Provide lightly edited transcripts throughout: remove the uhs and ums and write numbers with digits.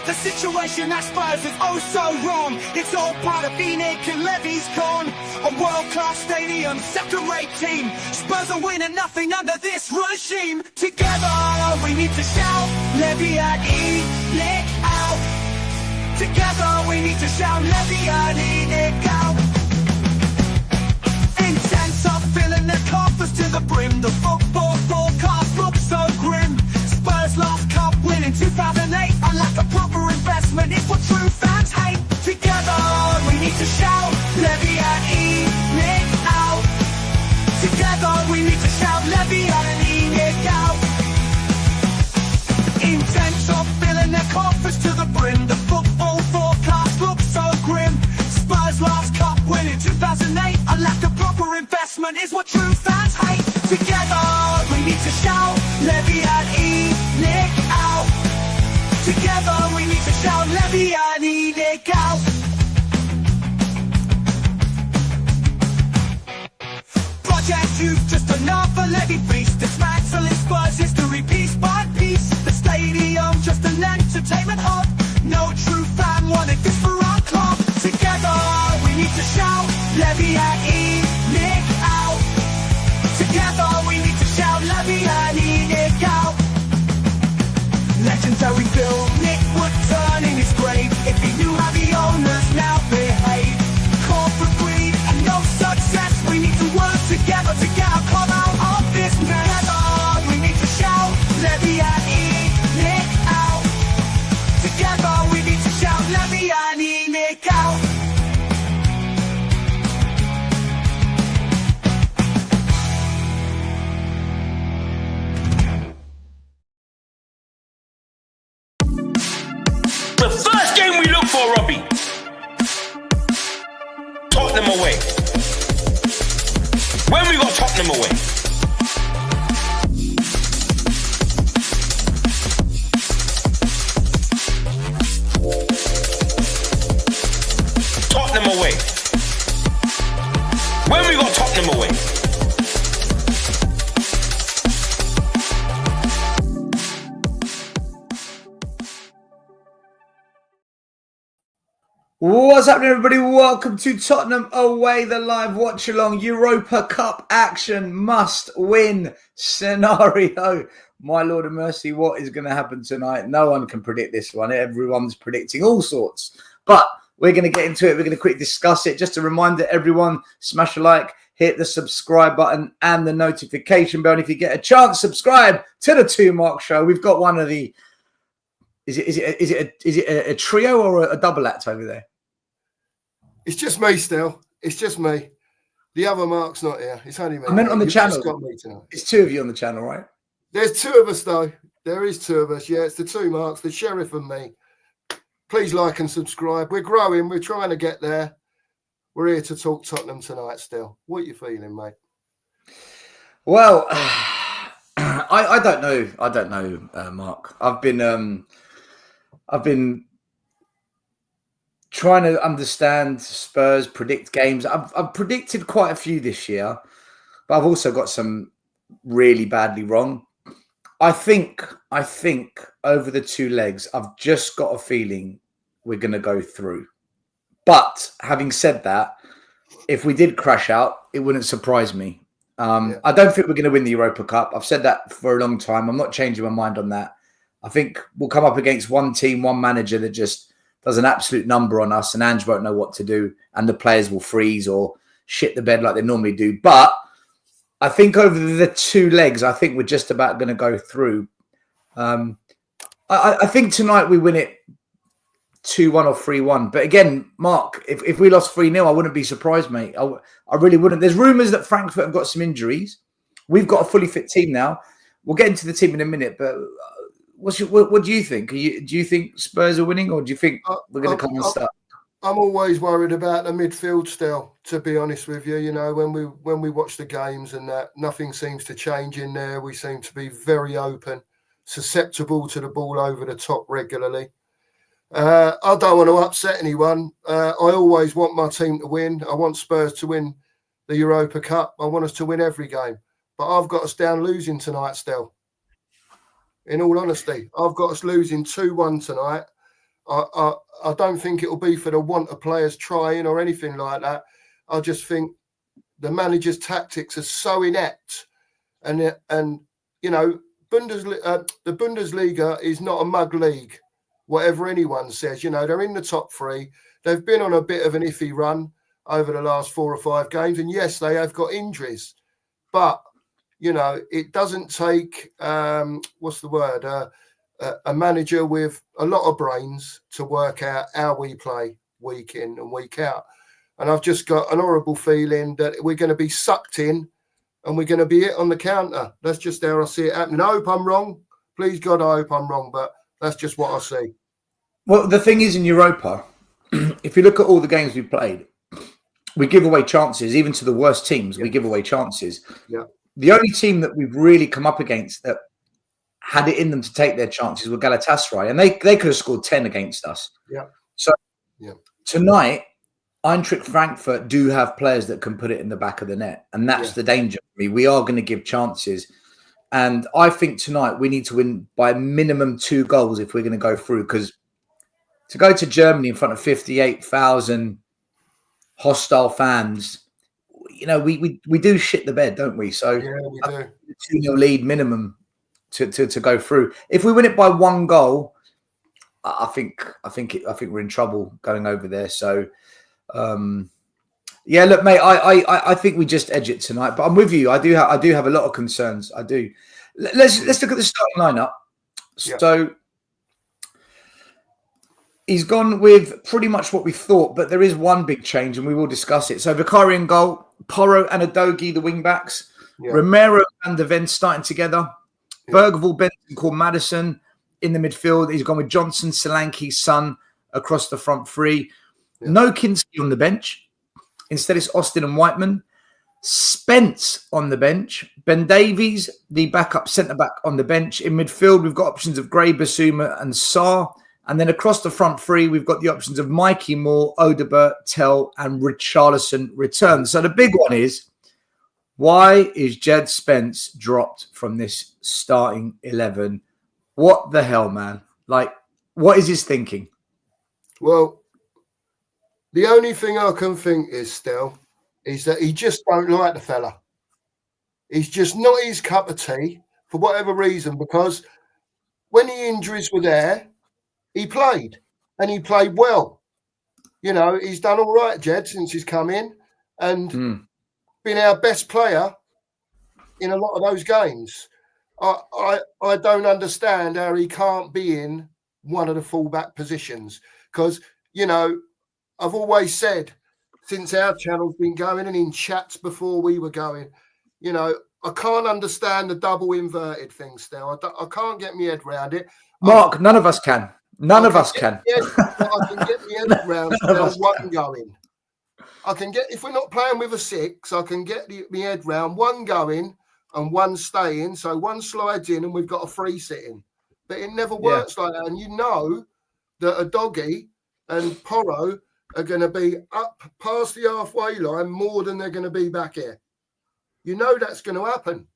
The situation at Spurs is oh so wrong. It's all part of Phoenix and Levy's gone. A world-class stadium, second-rate team. Spurs are winning nothing under this regime. Together we need to shout, Levy and Nick out. Together we need to shout, Levy and Nick out. Intense up, filling the coffers to the brim. The football forecast looks so grim. Spurs last cup win in 2008. A lack of proper investment is what true fans hate. Together we need to shout, Levy and Nick out. Together we need to shout, Levy and Nick out. Intense of filling their coffers to the brim. The football forecast looks so grim. Spurs last cup win in 2008. A lack of proper investment is what true fans hate. Together we need to shout, Levy and Nick out. Together we need to shout, Levy and Nick out. Project Youth, just another Levy feast. Dismantling Spurs history piece by piece. The stadium, just an entertainment hub. No true fan wanted this for our club. Together we need to shout, Levy and Nick out. Together we need to shout, Levy and Nick out. Legendary Bill Nick would turn in his grave if he knew how the owners now behave. Corporate greed and no success. We need to work together to get our club out of this mess. Together we need to shout, Levy and Nick out. Together we need to shout, Levy and Nick out. The first game we look for, Robbie. Tottenham away. When we got Tottenham away. Tottenham away. When we got Tottenham away. What's happening, everybody? Welcome to Tottenham Away, the live watch-along Europa Cup action must-win scenario. My Lord of mercy, what is going to happen tonight? No one can predict this one. Everyone's predicting all sorts. But we're going to get into it. We're going to quickly discuss it. Just a reminder, everyone, smash a like, hit the subscribe button and the notification bell. And if you get a chance, subscribe to the Two Mark Show. We've got one of the... Is it a trio or a double act over there? It's just me still. It's just me. The other Mark's not here. It's only me. I meant on the channel. Got me tonight. It's two of you on the channel, right? There's two of us, though. There is two of us. Yeah, it's the two Marks, the Sheriff and me. Please like and subscribe. We're growing. We're trying to get there. We're here to talk Tottenham tonight still. What are you feeling, mate? Well, I don't know. I don't know, Mark. I've been trying to understand Spurs, predict games. I've predicted quite a few this year, but I've also got some really badly wrong. I think over the two legs, I've just got a feeling we're going to go through. But having said that, if we did crash out, it wouldn't surprise me. I don't think we're going to win the Europa Cup. I've said that for a long time. I'm not changing my mind on that. I think we'll come up against one team, one manager that just does an absolute number on us, and Ange won't know what to do, and the players will freeze or shit the bed like they normally do. But I think over the two legs, I think we're just about going to go through. I think tonight we win it 2-1 or 3-1. But again, Mark, if we lost 3-0, I wouldn't be surprised, mate. I really wouldn't. There's rumours that Frankfurt have got some injuries. We've got a fully fit team now. We'll get into the team in a minute, but... What do you think? Do you think Spurs are winning, or do you think we're going to come and start? I'm always worried about the midfield still, to be honest with you. You know, when we watch the games and that, nothing seems to change in there. We seem to be very open, susceptible to the ball over the top regularly. I don't want to upset anyone. I always want my team to win. I want Spurs to win the Europa Cup. I want us to win every game. But I've got us down losing tonight still. In all honesty, I've got us losing 2-1 tonight. I don't think it'll be for the want of players trying or anything like that. I just think the manager's tactics are so inept, and you know, the Bundesliga is not a mug league, whatever anyone says. You know, they're in the top three. They've been on a bit of an iffy run over the last 4 or 5 games, and yes, they have got injuries, but you know, it doesn't take what's the word? A manager with a lot of brains to work out how we play week in and week out. And I've just got an horrible feeling that we're going to be sucked in and we're going to be hit on the counter. That's just how I see it happening. I hope I'm wrong. Please God, I hope I'm wrong, but that's just what I see. Well, the thing is, in Europa, if you look at all the games we've played, we give away chances. Even to the worst teams, we give away chances. Yeah. The only team that we've really come up against that had it in them to take their chances were Galatasaray, and they could have scored 10 against us. Yeah. So tonight, Eintracht Frankfurt do have players that can put it in the back of the net, and that's the danger for me. We are going to give chances, and I think tonight we need to win by minimum 2 goals if we're going to go through, because to go to Germany in front of 58,000 hostile fans, you know, we do shit the bed, don't we? So yeah, we do. 2-0 lead minimum to go through. If we win it by 1 goal, I think we're in trouble going over there. So yeah, look, mate, I think we just edge it tonight. But I'm with you. I do have a lot of concerns. I do. Let's look at the starting lineup. Yeah. So he's gone with pretty much what we thought, but there is one big change, and we will discuss it. So Vicari in goal, Porro and Udogie, the wing backs, Romero and De Ven starting together, Bergvall, Benton, Madison in the midfield. He's gone with Johnson, Solanke, Son across the front three. No Kinski on the bench. Instead, it's Austin and Whiteman. Spence on the bench. Ben Davies, the backup centre-back, on the bench. In midfield, we've got options of Gray, Basuma and Sarr. And then across the front three, we've got the options of Mikey Moore, Odebert, Tell and Richarlison return. So the big one is, why is Jed Spence dropped from this starting 11? What the hell, man? Like, what is his thinking? Well, the only thing I can think is that he just don't like the fella. He's just not his cup of tea for whatever reason, because when the injuries were there, he played, and he played well. You know, he's done all right, Jed, since he's come in, and been our best player in a lot of those games. I don't understand how he can't be in one of the fullback positions, because, you know, I've always said, since our channel's been going and in chats before we were going, you know, I can't understand the double inverted thing still. I can't get my head around it. Mark, none of us can. None of us can. I can get my head around one going. I can get, if we're not playing with a 6, I can get my head round one going and one staying. So one slides in and we've got a 3 sitting. But it never works like that. And you know that Udogie and Porro are going to be up past the halfway line more than they're going to be back here. You know that's going to happen.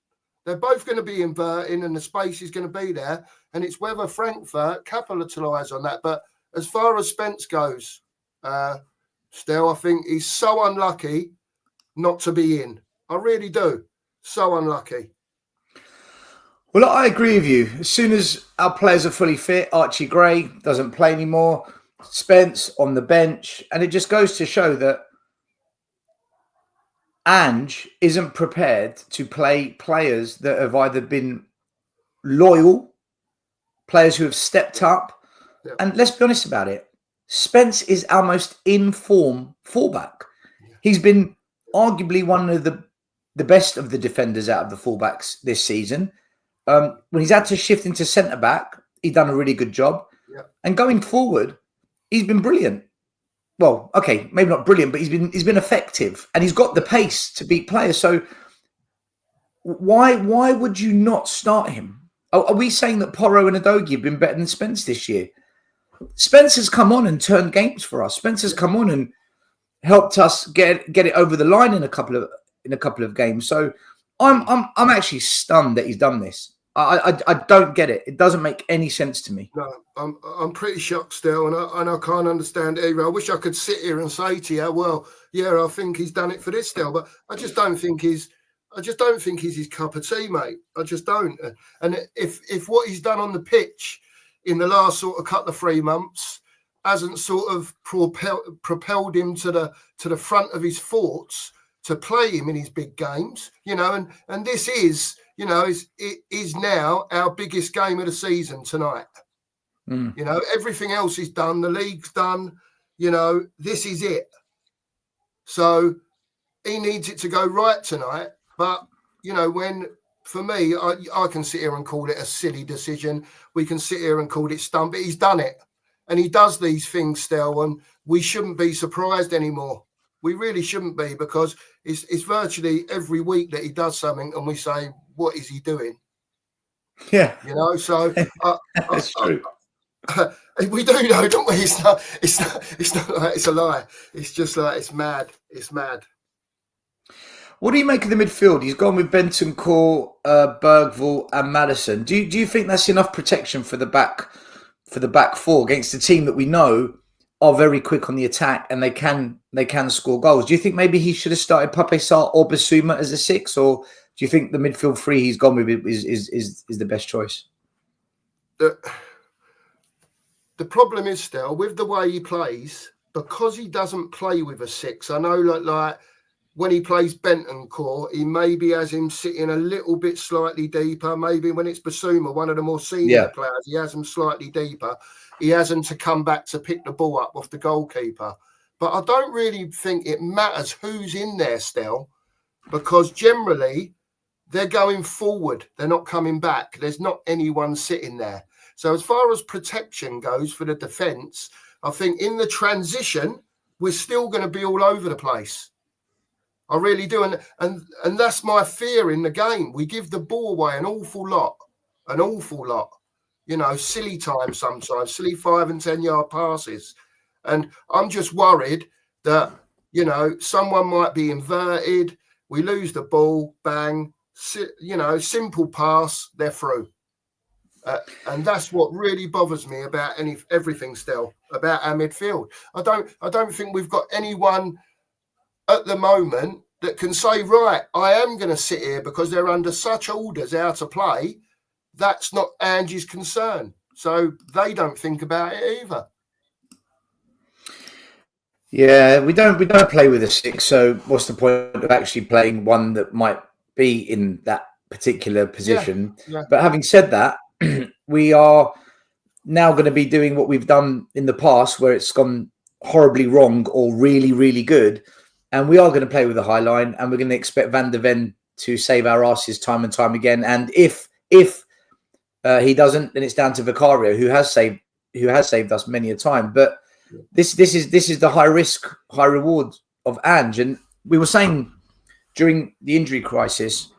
They're both going to be inverting and the space is going to be there. And it's whether Frankfurt capitalise on that. But as far as Spence goes, still, I think he's so unlucky not to be in. I really do. So unlucky. Well, I agree with you. As soon as our players are fully fit, Archie Gray doesn't play anymore. Spence on the bench. And it just goes to show that Ange isn't prepared to play players that have either been loyal, players who have stepped up. Yeah. And let's be honest about it. Spence is our most in-form fullback. Yeah. He's been arguably one of the best of the defenders out of the fullbacks this season. When he's had to shift into centre-back, he's done a really good job. Yeah. And going forward, he's been brilliant. Well, okay, maybe not brilliant, but he's been effective, and he's got the pace to beat players. So why would you not start him? Are we saying that Porro and Udogie have been better than Spence this year? Spence has come on and turned games for us. Spence has come on and helped us get it over the line in a couple of games. So I'm actually stunned that he's done this. I don't get it. It doesn't make any sense to me. No, I'm pretty shocked still, and I can't understand it either. I wish I could sit here and say to you, well, yeah, I think he's done it for this still, but I just don't think he's his cup of tea, mate. I just don't. And if what he's done on the pitch in the last sort of couple of 3 months hasn't sort of propelled him to the front of his thoughts to play him in his big games, and this is. It is now our biggest game of the season tonight. Everything else is done. The league's done. This is it. So he needs it to go right tonight. But, for me, I can sit here and call it a silly decision. We can sit here and call it stump, but he's done it. And he does these things still, and we shouldn't be surprised anymore. We really shouldn't be, because it's virtually every week that he does something and we say, what is he doing? Yeah. So that's true. We do know, don't we? It's not like it's a lie. It's just like it's mad. It's mad. What do you make of the midfield? He's gone with Bentancur, Bergvall, and Maddison. Do you think that's enough protection for the back four against a team that we know are very quick on the attack and they can score goals? Do you think maybe he should have started Pape Sarr or Basuma as a 6, or do you think the midfield three he's gone with is the best choice? The problem is still with the way he plays, because he doesn't play with a 6. I know like when he plays Bentancur, he maybe has him sitting a little bit slightly deeper. Maybe when it's Basuma, one of the more senior players, he has him slightly deeper. He has him to come back to pick the ball up off the goalkeeper. But I don't really think it matters who's in there still, because generally they're going forward. They're not coming back. There's not anyone sitting there. So as far as protection goes for the defence, I think in the transition, we're still going to be all over the place. I really do. And that's my fear in the game. We give the ball away an awful lot. Silly times sometimes, silly 5 and 10 yard passes. And I'm just worried that, someone might be inverted. We lose the ball, bang, simple pass, they're through. And that's what really bothers me about everything still, about our midfield. I don't think we've got anyone at the moment that can say, right, I am going to sit here because they're under such orders how to play. That's not Angie's concern. So they don't think about it either. Yeah, we don't play with a 6. So what's the point of actually playing one that might be in that particular position? Yeah. But having said that, we are now going to be doing what we've done in the past, where it's gone horribly wrong or really, really good. And we are going to play with a high line, and we're going to expect Van de Ven to save our asses time and time again. And if he doesn't, then it's down to Vicario, who has saved us many a time. But this is the high risk, high reward of Ange. And we were saying during the injury crisis,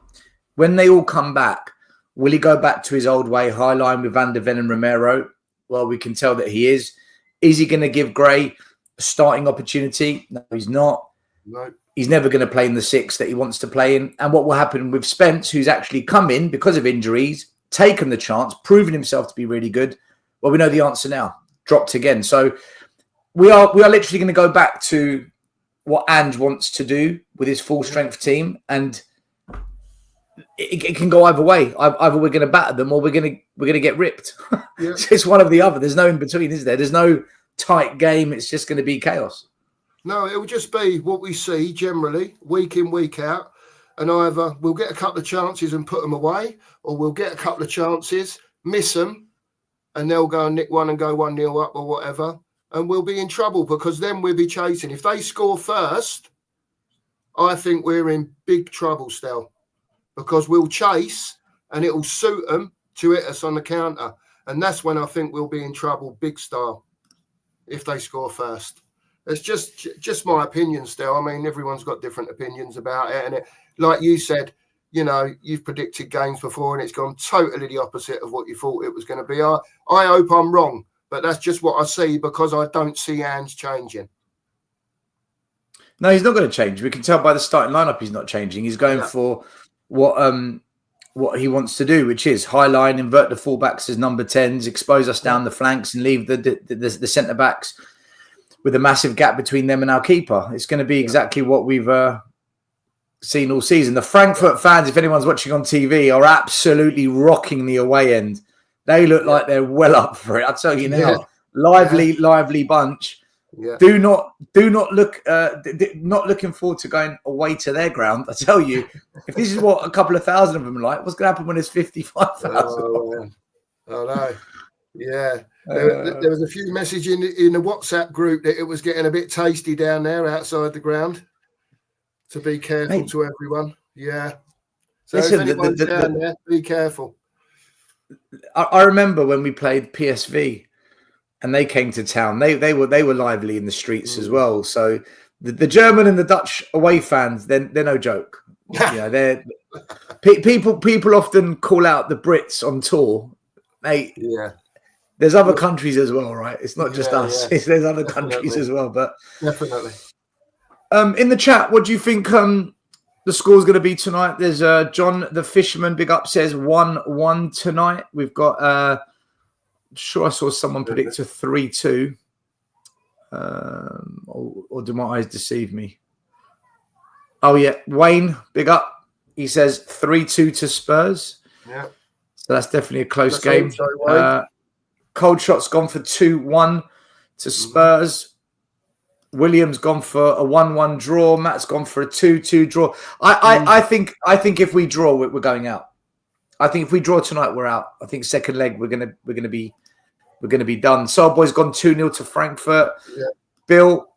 when they all come back, will he go back to his old way, high line with Van de Ven and Romero? Well, we can tell that he is. Is he going to give Gray a starting opportunity? No, he's not. No. He's never going to play in the 6 that he wants to play in. And what will happen with Spence, who's actually come in because of injuries, taken the chance, proven himself to be really good? Well, we know the answer now. Dropped again. So we are literally going to go back to what Ange wants to do with his full strength team, and it can go either way. Either we're going to batter them or we're going to get ripped. Yeah. It's one or the other. There's no in between, is there? There's no tight game. It's just going to be chaos. No, it will just be what we see generally, week in, week out. And either we'll get a couple of chances and put them away, or we'll get a couple of chances, miss them, and they'll go and nick one and go 1-0 up or whatever. And we'll be in trouble, because then we'll be chasing. If they score first, I think we're in big trouble still, because we'll chase and it'll suit them to hit us on the counter. And that's when I think we'll be in trouble, big style, if they score first. It's just my opinion still. I mean, everyone's got different opinions about it. And like you said, you've predicted games before and it's gone totally the opposite of what you thought it was going to be. I hope I'm wrong, but that's just what I see, because I don't see Ange changing. No, he's not going to change. We can tell by the starting lineup he's not changing. He's going for what what he wants to do, which is high line, invert the fullbacks as number 10s, expose us down the flanks, and leave the centre backs with a massive gap between them and our keeper. It's going to be exactly what we've seen all season. The Frankfurt fans, if anyone's watching on TV, are absolutely rocking the away end. They look like they're well up for it. I'll tell you now, lively bunch. Yeah. Do not look. Not looking forward to going away to their ground. I tell you, if this is what a couple of thousand of them are like, what's going to happen when there's 55,000? Oh, I know. Yeah, there was a few messages in the WhatsApp group that it was getting a bit tasty down there outside the ground. To be careful to everyone. Yeah. So listen, if anyone's down there, be careful. I remember when we played PSV. And they came to town. They were lively in the streets as well. So the German and the Dutch away fans, they're no joke. They're people often call out the Brits on tour. Mate, there's other countries as well, right? It's not just us. Yeah. There's other countries as well. But definitely. In the chat, what do you think the score's going to be tonight? There's John the Fisherman, big up, says 1-1 tonight. We've got. Sure, I saw someone predict a 3-2. Or do my eyes deceive me? Oh, yeah. Wayne, big up. He says 3-2 to Spurs. Yeah. So that's definitely a close game. Cold Shot's gone for 2-1 to Spurs. William's gone for a 1-1 draw. Matt's gone for a 2-2 draw. I think if we draw, we're going out. I think if we draw tonight, we're out. I think second leg we're gonna be done. Soulboy's gone 2-0 to Frankfurt. Yeah. Bill,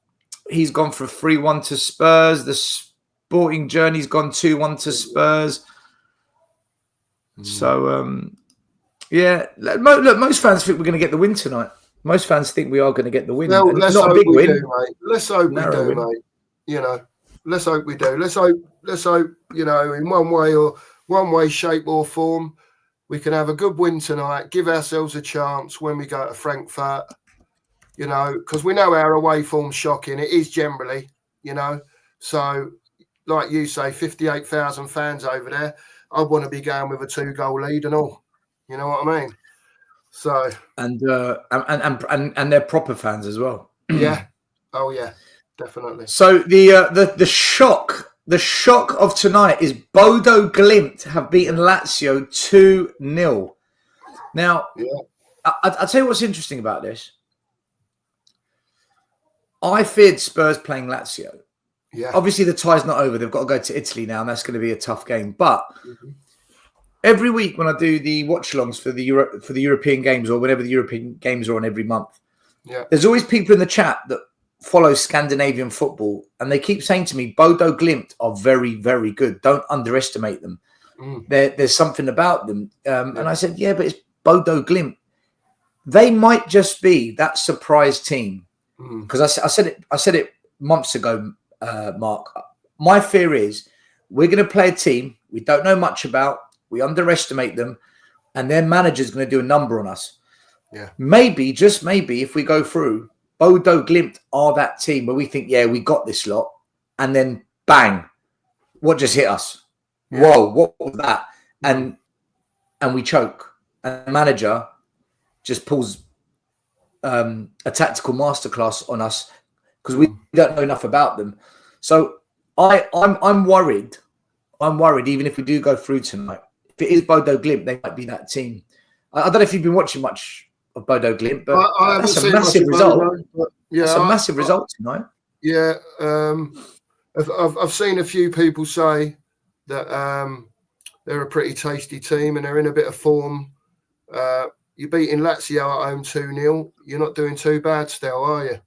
he's gone for 3-1 to Spurs. The Sporting Journey's gone 2-1 to Spurs. So look, most fans think we're going to get the win tonight. Most fans think we are going to get the win. No, let's not hope a big we win. do, mate. Let's hope we do, mate. You know, let's hope we do. Let's hope. You know, in one way, shape, or form, we can have a good win tonight, give ourselves a chance when we go to Frankfurt, you know, because we know our away form's shocking. It is generally, you know. So, like you say, 58,000 fans over there. I want to be going with a 2-goal lead and all. You know what I mean? So and they're proper fans as well. Yeah. Oh yeah, definitely. So the shock of tonight is Bodo Glimt have beaten Lazio 2-0. Now, I'll tell you what's interesting about this. I feared Spurs playing Lazio. Yeah. Obviously, the tie's not over. They've got to go to Italy now, and that's going to be a tough game. But every week when I do the watch-alongs for the European games, or whenever the European games are on every month, there's always people in the chat that follow Scandinavian football, and they keep saying to me, Bodo Glimt are very, very good. Don't underestimate them. There's something about them. And I said, yeah, but it's Bodo Glimt. They might just be that surprise team. Because I said it months ago, Mark. My fear is we're going to play a team we don't know much about. We underestimate them, and their manager's going to do a number on us. Yeah. Maybe, just maybe, if we go through, Bodo Glimt are that team where we think, yeah, we got this lot, and then bang, what just hit us? Yeah. Whoa, what was that? And we choke. And the manager just pulls a tactical masterclass on us because we don't know enough about them. So I'm worried. I'm worried, even if we do go through tonight. If it is Bodo Glimt, they might be that team. I don't know if you've been watching much of Bodo Glimt, but that's a massive result. That's a massive result tonight. Yeah, I've seen a few people say that they're a pretty tasty team and they're in a bit of form. You're beating Lazio at home 2-0. You're not doing too bad still, are you?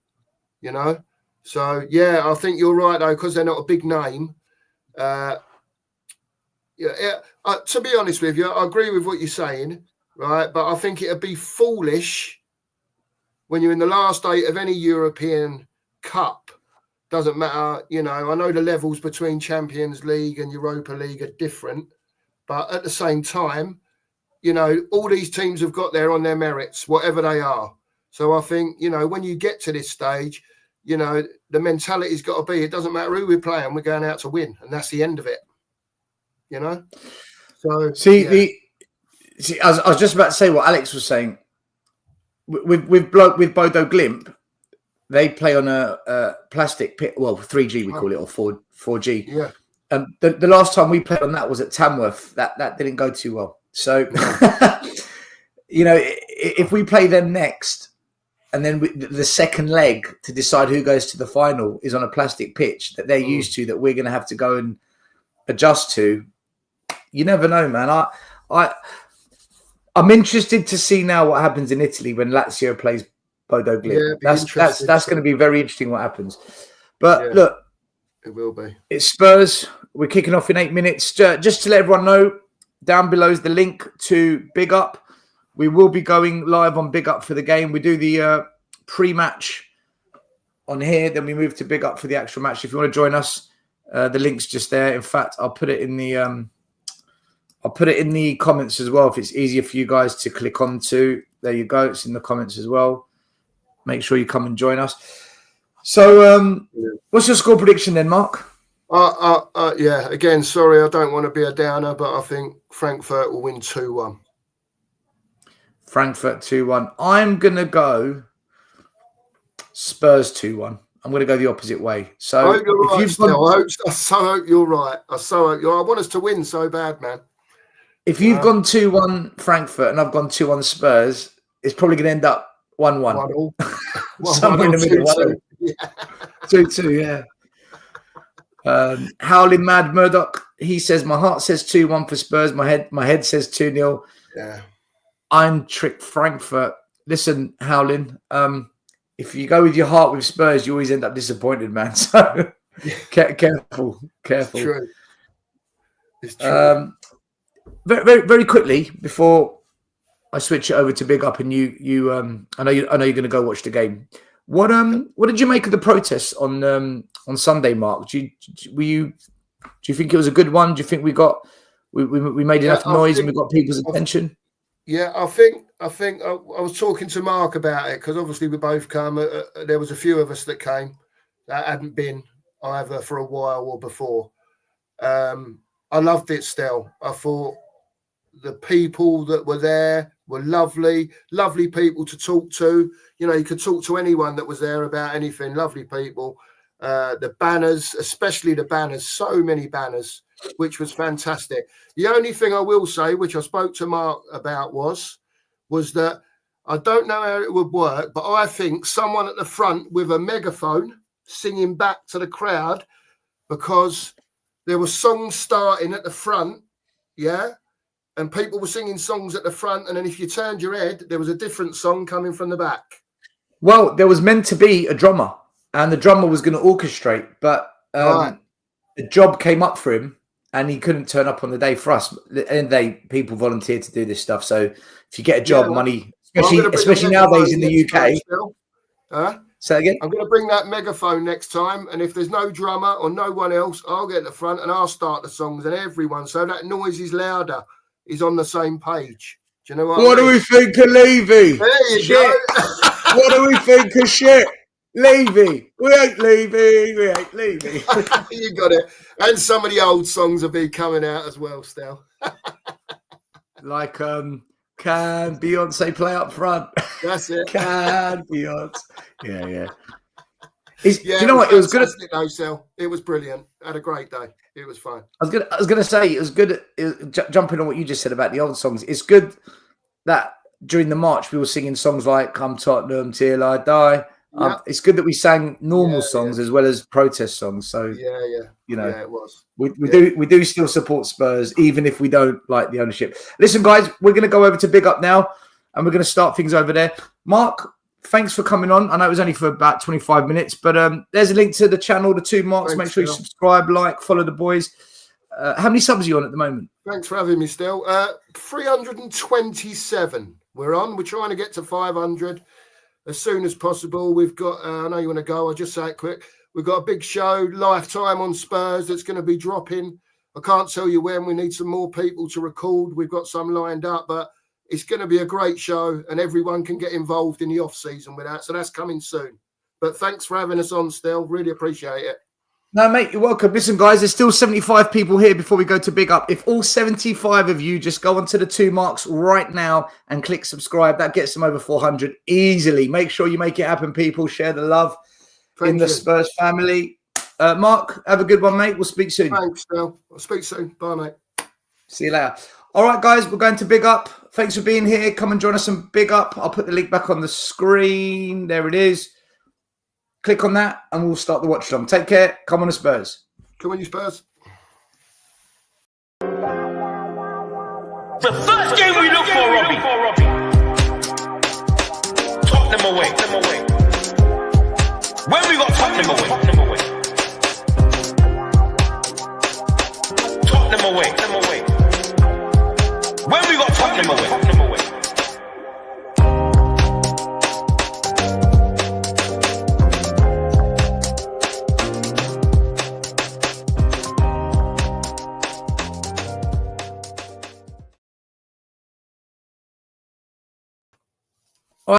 You know? So, yeah, I think you're right, though, because they're not a big name. To be honest with you, I agree with what you're saying, right? But I think it'd be foolish when you're in the last 8 of any European Cup. Doesn't matter, you know. I know the levels between Champions League and Europa League are different, but at the same time, you know, all these teams have got there on their merits, whatever they are. So I think, you know, when you get to this stage, you know, the mentality's got to be, it doesn't matter who we're playing, we're going out to win. And that's the end of it, you know? So See, I was just about to say what Alex was saying. With Bodo Glimp, they play on a plastic pit. Well, 3G we call it, or 4G. Yeah. The last time we played on that was at Tamworth. That didn't go too well. So, if we play them next, and then the second leg to decide who goes to the final is on a plastic pitch that they're used to, that we're going to have to go and adjust to. You never know, man. I'm interested to see now what happens in Italy when Lazio plays Bodo Glimt. Yeah, that's going to be very interesting what happens. But look, it will be. It's Spurs. We're kicking off in 8 minutes. Just to let everyone know, down below is the link to Big Up. We will be going live on Big Up for the game. We do the pre-match on here, then we move to Big Up for the actual match. If you want to join us, the link's just there. In fact, I'll put it in the comments as well if it's easier for you guys to click onto. There you go. It's in the comments as well. Make sure you come and join us. So, what's your score prediction then, Mark? Yeah. Again, sorry, I don't want to be a downer, but I think Frankfurt will win 2-1. Frankfurt 2-1. I'm gonna go Spurs 2-1. I'm gonna go the opposite way. So I hope you're right. I so hope you're right. I want us to win so bad, man. If you've gone 2-1 Frankfurt and I've gone 2-1 Spurs, it's probably going to end up 1-1. Somewhere in the middle. 2-2, yeah. Howling Mad Murdoch, he says, my heart says 2-1 for Spurs. My head says 2-0. Yeah. I'm tricked Frankfurt. Listen, Howling, if you go with your heart with Spurs, you always end up disappointed, man. So careful. It's true. It's true. Very, very, very quickly before I switch it over to Big Up, and you I know you're going to go watch the game. What did you make of the protests on Sunday, Mark? Do you think it was a good one? Do you think we made enough noise and we got people's attention? Yeah, I think I was talking to Mark about it because obviously we both come. There was a few of us that came that hadn't been either for a while or before. I loved it still. I thought the people that were there were lovely people to talk to. You know, you could talk to anyone that was there about anything. Lovely people. The banners, especially the banners, so many banners, which was fantastic. The only thing I will say, which I spoke to Mark about, was that I don't know how it would work, but I think someone at the front with a megaphone singing back to the crowd, because there were songs starting at the front, and people were singing songs at the front, and then if you turned your head, there was a different song coming from the back. Well, there was meant to be a drummer, and the drummer was going to orchestrate, but the job came up for him, and he couldn't turn up on the day for us. And people volunteered to do this stuff. So if you get a job, money, especially nowadays in the UK. Say again? I'm going to bring that megaphone next time, and if there's no drummer or no one else, I'll get at the front and I'll start the songs, and everyone, so that noise is louder, is on the same page. Do you know what I mean? Do we think of Levy? There you go. What do we think of shit? Levy. We ain't Levy. You got it. And some of the old songs will be coming out as well still. Like, can Beyonce play up front? That's it. Can Beyonce? Yeah. Do you know what? It was good. It was brilliant. I had a great day. It was fun. I was gonna say it was good. Jumping on what you just said about the old songs, it's good that during the march we were singing songs like "Come Tottenham Till I Die." It's good that we sang normal songs as well as protest songs. So you know, it was. We do still support Spurs, even if we don't like the ownership. Listen, guys, we're going to go over to Big Up now, and we're going to start things over there. Mark, thanks for coming on. I know it was only for about 25 minutes, but there's a link to the channel, the two Marks. Thanks, make sure you subscribe, like, follow the boys. How many subs are you on at the moment? Thanks for having me still. 327 we're on. We're trying to get to 500 as soon as possible. We've got, I know you want to go, I'll just say it quick. We've got a big show, Lifetime on Spurs, that's going to be dropping. I can't tell you when. We need some more people to record. We've got some lined up, but it's going to be a great show, and everyone can get involved in the off-season with that. So that's coming soon. But thanks for having us on still. Really appreciate it. No, mate, you're welcome. Listen, guys, there's still 75 people here before we go to big up. If all 75 of you just go onto the 2 marks right now and click subscribe, that gets them over 400 easily. Make sure you make it happen, people. Share the love in the Spurs family. Mark, have a good one, mate. We'll speak soon. Thanks, Phil. I'll speak soon. Bye, mate. See you later. All right, guys, we're going to big up. Thanks for being here. Come and join us on big up. I'll put the link back on the screen. There it is. Click on that and we'll start the watch along. Take care. Come on, the Spurs. Come on, you Spurs. The first game we look for, Robbie. Tottenham away. When we got Tottenham away. Tottenham away. When we got Tottenham away.